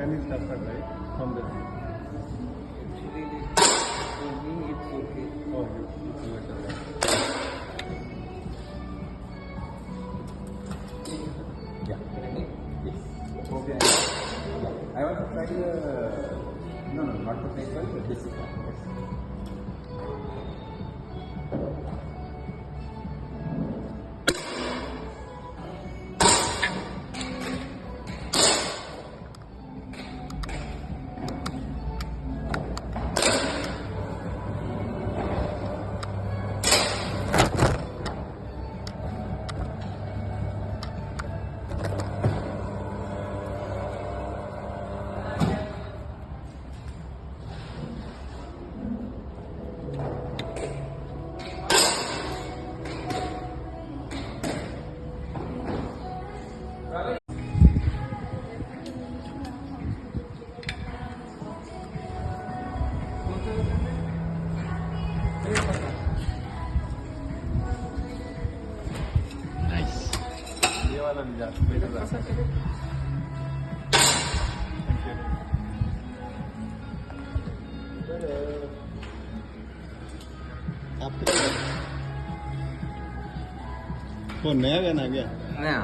can you start right from the? Actually, for me, it's okay. Oh, it's better. Yeah. Yes. Okay. I want to try no, not the paper, but this is one. Yes. ये वाला भी जा better जा सकते हैं। आपको नया गाना आ गया? नया